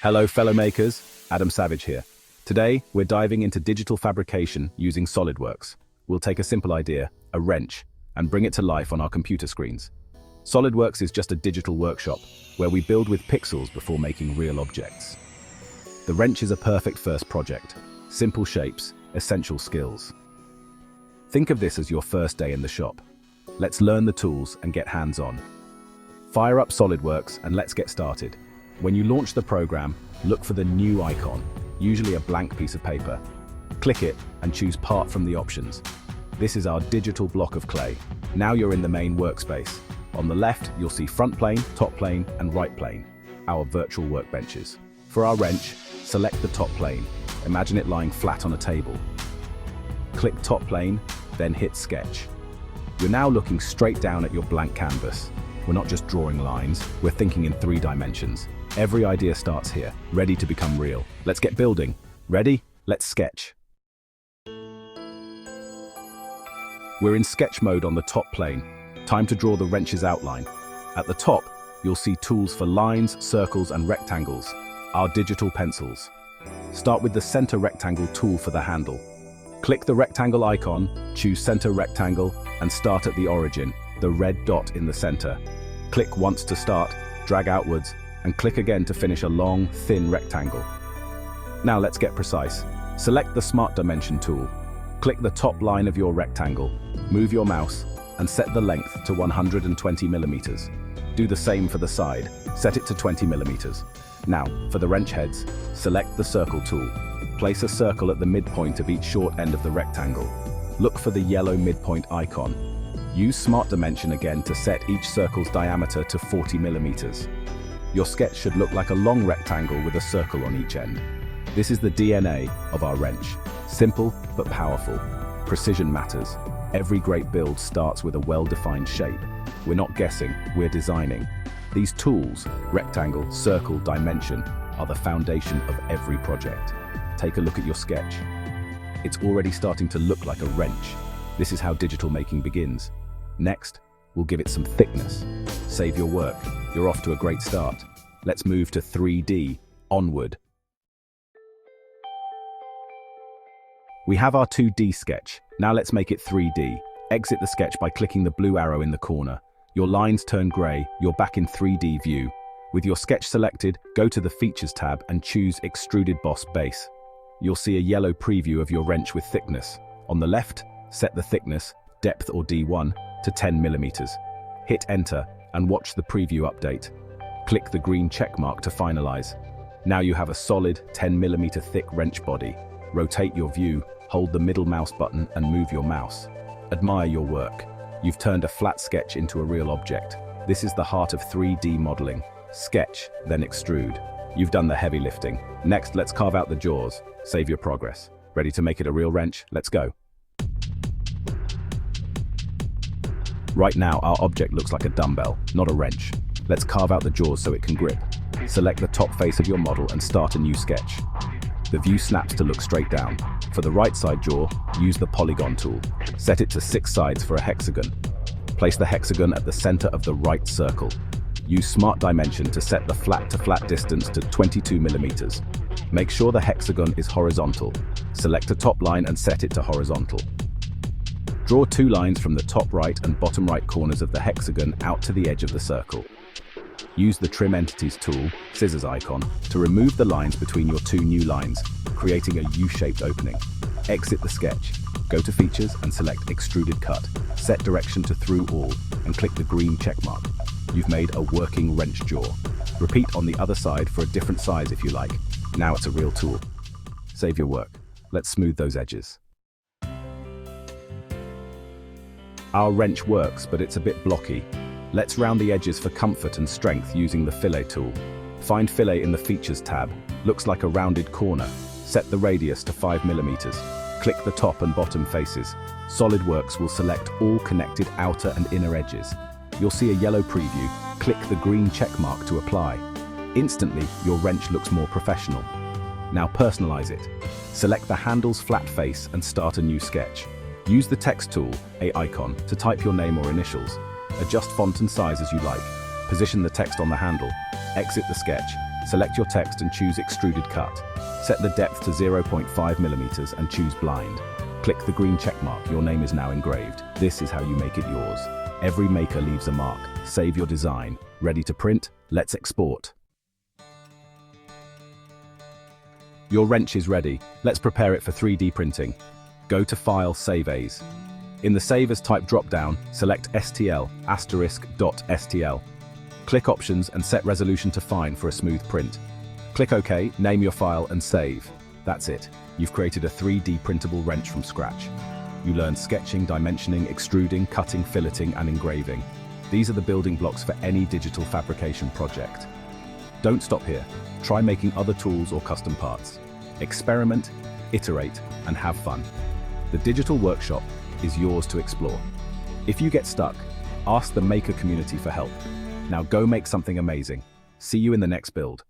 Hello fellow makers, Adam Savage here. Today, we're diving into digital fabrication using SolidWorks. We'll take a simple idea, a wrench, and bring it to life on our computer screens. SolidWorks is just a digital workshop where we build with pixels before making real objects. The wrench is a perfect first project. Simple shapes, essential skills. Think of this as your first day in the shop. Let's learn the tools and get hands-on. Fire up SolidWorks and let's get started. When you launch the program, look for the new icon, usually a blank piece of paper. Click it and choose Part from the options. This is our digital block of clay. Now you're in the main workspace. On the left, you'll see front plane, top plane, and right plane, our virtual workbenches. For our wrench, select the top plane. Imagine it lying flat on a table. Click top plane, then hit Sketch. You're now looking straight down at your blank canvas. We're not just drawing lines, we're thinking in 3 dimensions. Every idea starts here, ready to become real. Let's get building. Ready? Let's sketch. We're in sketch mode on the top plane. Time to draw the wrench's outline. At the top, you'll see tools for lines, circles, and rectangles, our digital pencils. Start with the center rectangle tool for the handle. Click the rectangle icon, choose center rectangle, and start at the origin, the red dot in the center. Click once to start, drag outwards, and click again to finish a long, thin rectangle. Now let's get precise. Select the Smart Dimension tool. Click the top line of your rectangle, move your mouse, and set the length to 120 millimeters. Do the same for the side, set it to 20 millimeters. Now, for the wrench heads, select the Circle tool. Place a circle at the midpoint of each short end of the rectangle. Look for the yellow midpoint icon. Use Smart Dimension again to set each circle's diameter to 40 millimeters. Your sketch should look like a long rectangle with a circle on each end. This is the DNA of our wrench. Simple but powerful. Precision matters. Every great build starts with a well-defined shape. We're not guessing, we're designing. These tools, rectangle, circle, dimension, are the foundation of every project. Take a look at your sketch. It's already starting to look like a wrench. This is how digital making begins. Next, we'll give it some thickness. Save your work. You're off to a great start. Let's move to 3D. Onward. We have our 2D sketch. Now let's make it 3D. Exit the sketch by clicking the blue arrow in the corner. Your lines turn gray, you're back in 3D view. With your sketch selected, go to the Features tab and choose Extruded Boss Base. You'll see a yellow preview of your wrench with thickness. On the left, set the thickness, depth or D1, to 10 millimeters. Hit Enter and watch the preview update. Click the green check mark to finalize. Now you have a solid 10 millimeter thick wrench body. Rotate your view, hold the middle mouse button and move your mouse. Admire your work. You've turned a flat sketch into a real object. This is the heart of 3D modeling. Sketch, then extrude. You've done the heavy lifting. Next, let's carve out the jaws. Save your progress. Ready to make it a real wrench? Let's go. Right now, our object looks like a dumbbell, not a wrench. Let's carve out the jaws so it can grip. Select the top face of your model and start a new sketch. The view snaps to look straight down. For the right side jaw, use the polygon tool. Set it to 6 sides for a hexagon. Place the hexagon at the center of the right circle. Use Smart Dimension to set the flat-to-flat distance to 22 millimeters. Make sure the hexagon is horizontal. Select a top line and set it to horizontal. Draw 2 lines from the top right and bottom right corners of the hexagon out to the edge of the circle. Use the Trim Entities tool, scissors icon, to remove the lines between your 2 new lines, creating a U-shaped opening. Exit the sketch. Go to Features and select Extruded Cut. Set direction to Through All and click the green check mark. You've made a working wrench jaw. Repeat on the other side for a different size if you like. Now it's a real tool. Save your work. Let's smooth those edges. Our wrench works, but it's a bit blocky. Let's round the edges for comfort and strength using the Fillet tool. Find Fillet in the Features tab. Looks like a rounded corner. Set the radius to 5 millimeters. Click the top and bottom faces. SolidWorks will select all connected outer and inner edges. You'll see a yellow preview. Click the green check mark to apply. Instantly, your wrench looks more professional. Now personalize it. Select the handle's flat face and start a new sketch. Use the text tool, a icon, to type your name or initials. Adjust font and size as you like. Position the text on the handle. Exit the sketch. Select your text and choose Extruded Cut. Set the depth to 0.5 millimeters and choose Blind. Click the green check mark. Your name is now engraved. This is how you make it yours. Every maker leaves a mark. Save your design. Ready to print? Let's export. Your wrench is ready. Let's prepare it for 3D printing. Go to File, Save As. In the Save As type drop-down, select STL *.stl. Click Options and set resolution to fine for a smooth print. Click OK, name your file and save. That's it. You've created a 3D printable wrench from scratch. You learned sketching, dimensioning, extruding, cutting, filleting, and engraving. These are the building blocks for any digital fabrication project. Don't stop here. Try making other tools or custom parts. Experiment, iterate, and have fun. The digital workshop is yours to explore. If you get stuck, ask the maker community for help. Now go make something amazing. See you in the next build.